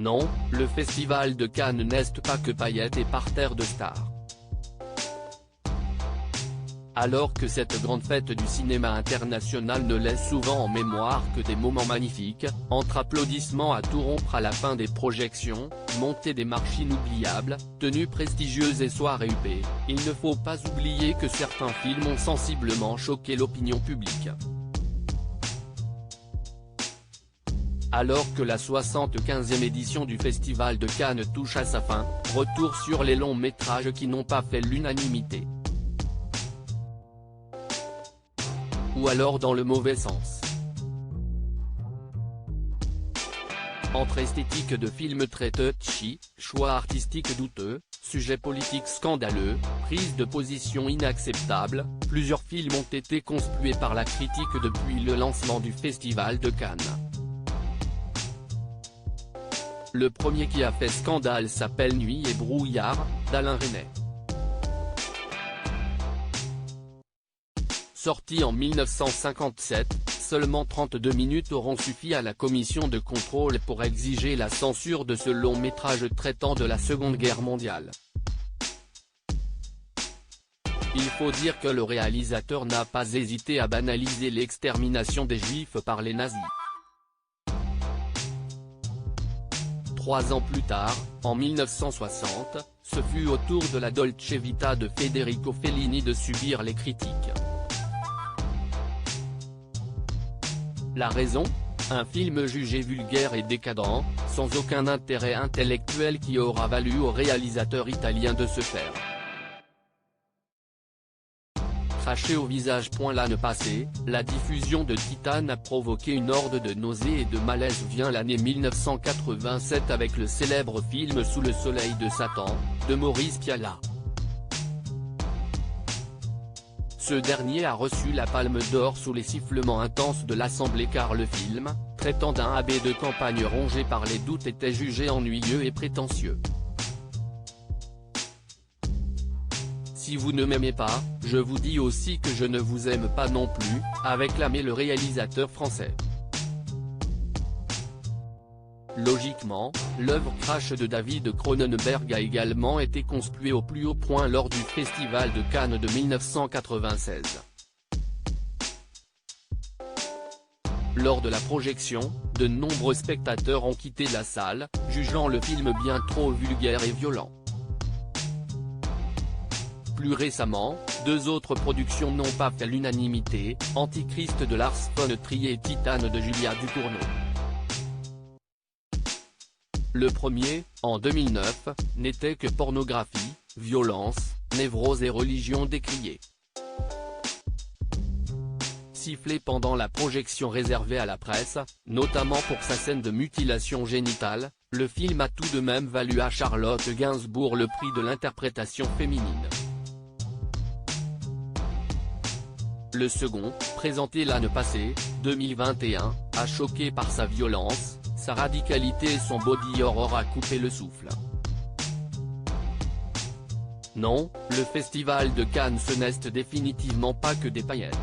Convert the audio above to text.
Non, le festival de Cannes n'est pas que paillettes et parterres de stars. Alors que cette grande fête du cinéma international ne laisse souvent en mémoire que des moments magnifiques, entre applaudissements à tout rompre à la fin des projections, montée des marches inoubliables, tenues prestigieuses et soirées huppées, il ne faut pas oublier que certains films ont sensiblement choqué l'opinion publique. Alors que la 75e édition du Festival de Cannes touche à sa fin, retour sur les longs métrages qui n'ont pas fait l'unanimité. Ou alors dans le mauvais sens. Entre esthétique de films très touchy, choix artistiques douteux, sujets politiques scandaleux, prise de position inacceptable, plusieurs films ont été conspués par la critique depuis le lancement du Festival de Cannes. Le premier qui a fait scandale s'appelle Nuit et brouillard, d'Alain Resnais. Sorti en 1957, seulement 32 minutes auront suffi à la commission de contrôle pour exiger la censure de ce long métrage traitant de la Seconde Guerre mondiale. Il faut dire que le réalisateur n'a pas hésité à banaliser l'extermination des Juifs par les nazis. 3 ans plus tard, en 1960, ce fut au tour de la Dolce Vita de Federico Fellini de subir les critiques. La raison ? Un film jugé vulgaire et décadent, sans aucun intérêt intellectuel qui aura valu au réalisateur italien de se faire cracher au visage. L'année passée, la diffusion de Titane a provoqué une horde de nausées et de malaise. Vient l'année 1987 avec le célèbre film Sous le soleil de Satan, de Maurice Pialat. Ce dernier a reçu la Palme d'Or sous les sifflements intenses de l'Assemblée car le film, traitant d'un abbé de campagne rongé par les doutes, était jugé ennuyeux et prétentieux. Si vous ne m'aimez pas, je vous dis aussi que je ne vous aime pas non plus, avait clamé le réalisateur français. Logiquement, l'œuvre Crash de David Cronenberg a également été conspuée au plus haut point lors du Festival de Cannes de 1996. Lors de la projection, de nombreux spectateurs ont quitté la salle, jugeant le film bien trop vulgaire et violent. Plus récemment, 2 autres productions n'ont pas fait l'unanimité, Antichrist de Lars von Trier et Titane de Julia Ducournau. Le premier, en 2009, n'était que pornographie, violence, névrose et religion décriée. Sifflé pendant la projection réservée à la presse, notamment pour sa scène de mutilation génitale, le film a tout de même valu à Charlotte Gainsbourg le prix de l'interprétation féminine. Le second, présenté l'année passée, 2021, a choqué par sa violence, sa radicalité et son body horror a coupé le souffle. Non, le Festival de Cannes ce n'est définitivement pas que des paillettes.